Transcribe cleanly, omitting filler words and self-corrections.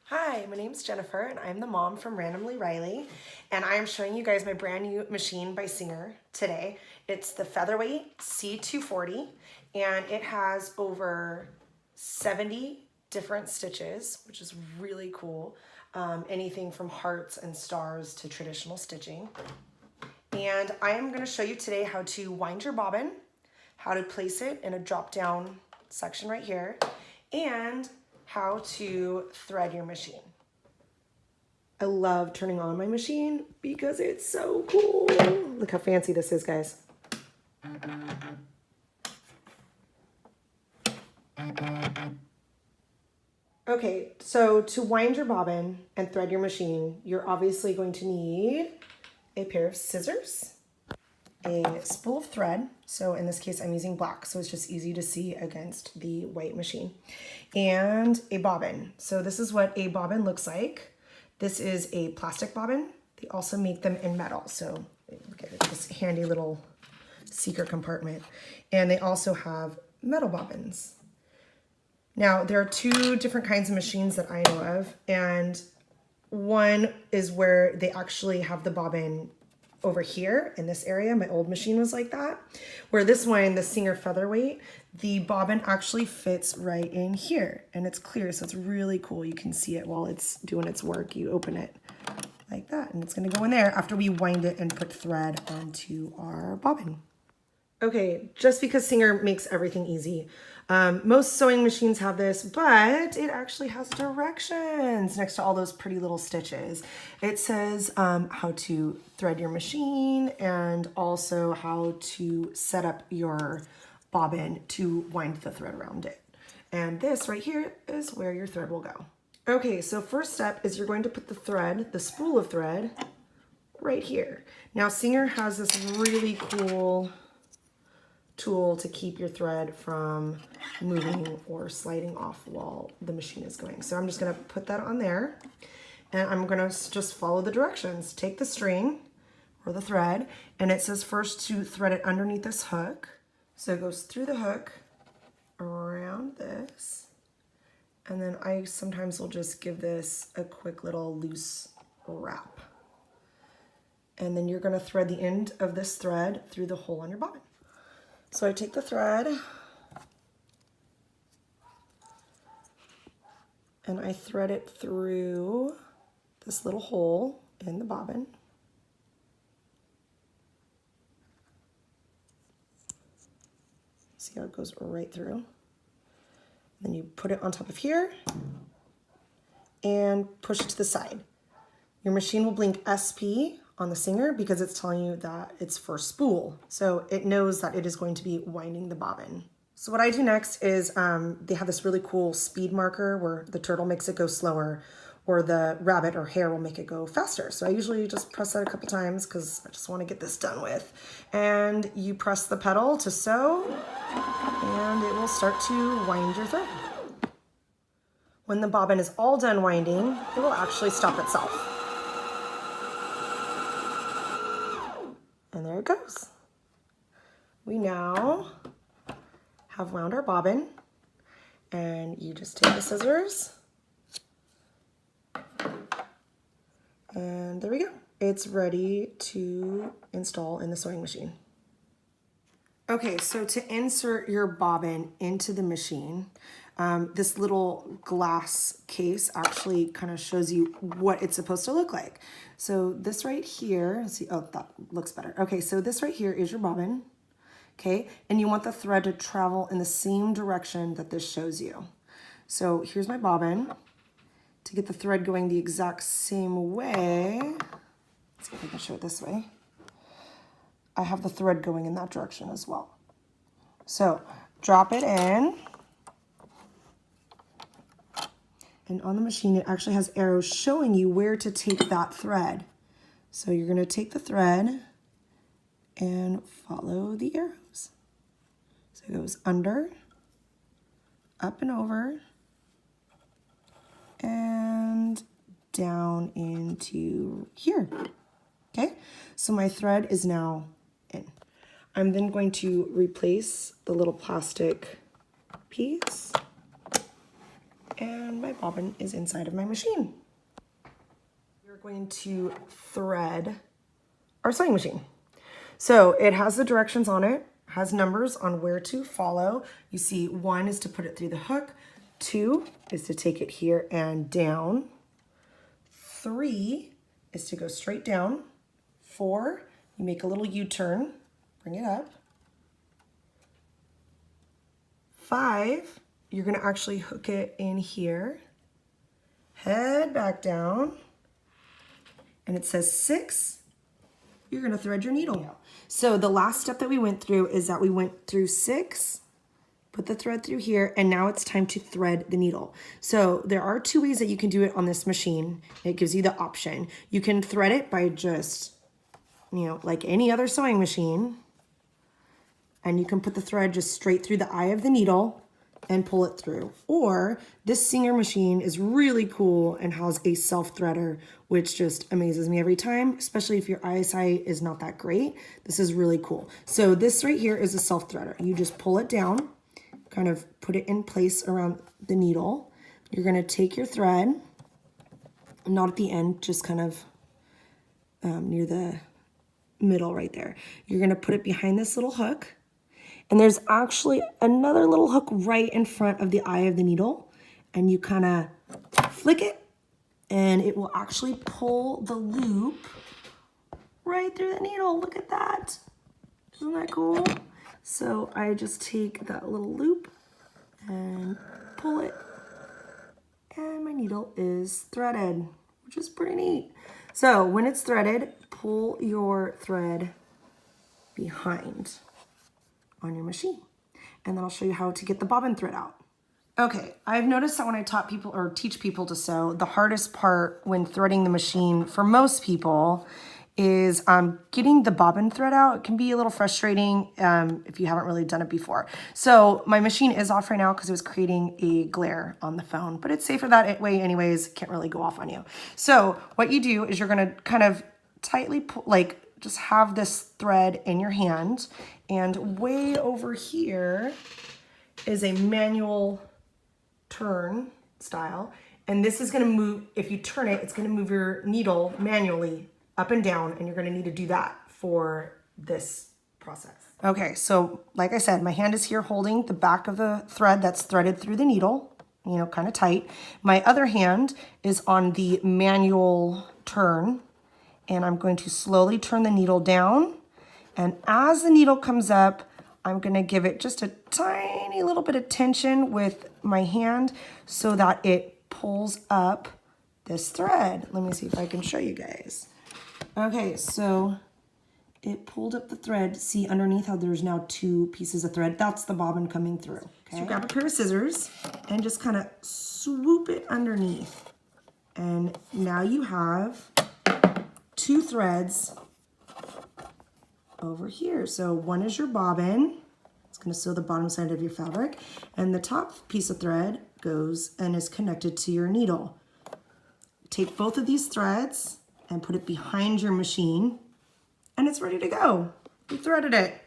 Hi, my name's Jennifer and I'm the mom from Randomly Riley, and I am showing you guys my brand new machine by Singer today. It's the Featherweight C240 and it has over 70 different stitches, which is really cool. Anything from hearts and stars to traditional stitching. And I am going to show you today how to wind your bobbin, how to place it in a drop down section right here, and how to thread your machine. I love turning on my machine because it's so cool. Look how fancy this is, guys. Okay, so to wind your bobbin and thread your machine, you're obviously going to need a pair of scissors, a spool of thread, so in this case I'm using black, so it's just easy to see against the white machine, and a bobbin. So this is what a bobbin looks like. This is a plastic bobbin. They also make them in metal, so look at this handy little secret compartment. And they also have metal bobbins. Now there are two different kinds of machines that I know of, and one is where they actually have the bobbin over here in this area. My old machine was like that. Where this one, the Singer Featherweight, the bobbin actually fits right in here and it's clear, so it's really cool. You can see it while it's doing its work. You open it like that and it's gonna go in there after we wind it and put thread onto our bobbin. Okay, just because Singer makes everything easy. Most sewing machines have this, but it actually has directions next to all those pretty little stitches. It says how to thread your machine and also how to set up your bobbin to wind the thread around it. And this right here is where your thread will go. Okay, so first step is you're going to put the thread, the spool of thread, right here. Now Singer has this really cool tool to keep your thread from moving or sliding off while the machine is going. So I'm just going to put that on there and I'm going to just follow the directions. Take the string or the thread, and it says first to thread it underneath this hook. So it goes through the hook around this, and then I sometimes will just give this a quick little loose wrap. And then you're going to thread the end of this thread through the hole on your bobbin. So I take the thread and I thread it through this little hole in the bobbin. See how it goes right through? Then you put it on top of here and push it to the side. Your machine will blink SP on the Singer because it's telling you that it's for spool. So it knows that it is going to be winding the bobbin. So what I do next is they have this really cool speed marker where the turtle makes it go slower or the rabbit or hare will make it go faster. So I usually just press that a couple times because I just want to get this done with. And you press the pedal to sew and it will start to wind your thread. When the bobbin is all done winding, it will actually stop itself. And there it goes. We now have wound our bobbin, and you just take the scissors, and there we go. It's ready to install in the sewing machine. Okay, so to insert your bobbin into the machine, this little glass case actually kind of shows you what it's supposed to look like. So this right here, let's see, oh, that looks better. Okay, so this right here is your bobbin, okay? And you want the thread to travel in the same direction that this shows you. So here's my bobbin. To get the thread going the exact same way, let's see if I can show it this way. I have the thread going in that direction as well. So drop it in. And on the machine, it actually has arrows showing you where to take that thread. So you're going to take the thread and follow the arrows. So it goes under, up and over, and down into here. Okay, so my thread is now in. I'm then going to replace the little plastic piece and my bobbin is inside of my machine. We're going to thread our sewing machine. So it has the directions on it, has numbers on where to follow. You see 1 is to put it through the hook, 2 is to take it here and down, 3 is to go straight down, 4, you make a little U-turn, bring it up, 5, you're gonna actually hook it in here, head back down, and it says 6, you're gonna thread your needle. So the last step that we went through is that we went through 6, put the thread through here, and now it's time to thread the needle. So there are 2 ways that you can do it on this machine. It gives you the option. You can thread it by just, you know, like any other sewing machine, and you can put the thread just straight through the eye of the needle and pull it through. Or this Singer machine is really cool and has a self-threader, which just amazes me every time, especially if your eyesight is not that great. This is really cool. So this right here is a self-threader. You just pull it down, kind of put it in place around the needle. You're gonna take your thread, not at the end, just kind of near the middle right there. You're gonna put it behind this little hook, and there's actually another little hook right in front of the eye of the needle, and you kind of flick it, and it will actually pull the loop right through the needle. Look at that. Isn't that cool? So I just take that little loop and pull it, and my needle is threaded, which is pretty neat. So when it's threaded, pull your thread behind on your machine, and then I'll show you how to get the bobbin thread out. Okay, I've noticed that when I taught people or teach people to sew, the hardest part when threading the machine for most people is getting the bobbin thread out. It can be a little frustrating if you haven't really done it before. So my machine is off right now because it was creating a glare on the phone, but it's safer that way anyways, can't really go off on you. So what you do is you're gonna kind of tightly pull, like just have this thread in your hand, and way over here is a manual turn style, and this is gonna move, if you turn it, it's gonna move your needle manually up and down, and you're gonna need to do that for this process. Okay, so like I said, my hand is here holding the back of the thread that's threaded through the needle, you know, kind of tight. My other hand is on the manual turn, and I'm going to slowly turn the needle down, and as the needle comes up, I'm gonna give it just a tiny little bit of tension with my hand so that it pulls up this thread. Let me see if I can show you guys. Okay, so it pulled up the thread. See underneath how there's now 2 pieces of thread? That's the bobbin coming through. Okay? So grab a pair of scissors and just kind of swoop it underneath. And now you have 2 threads over here. So one is your bobbin. It's going to sew the bottom side of your fabric, and the top piece of thread goes and is connected to your needle. Take both of these threads and put it behind your machine, and it's ready to go. You threaded it.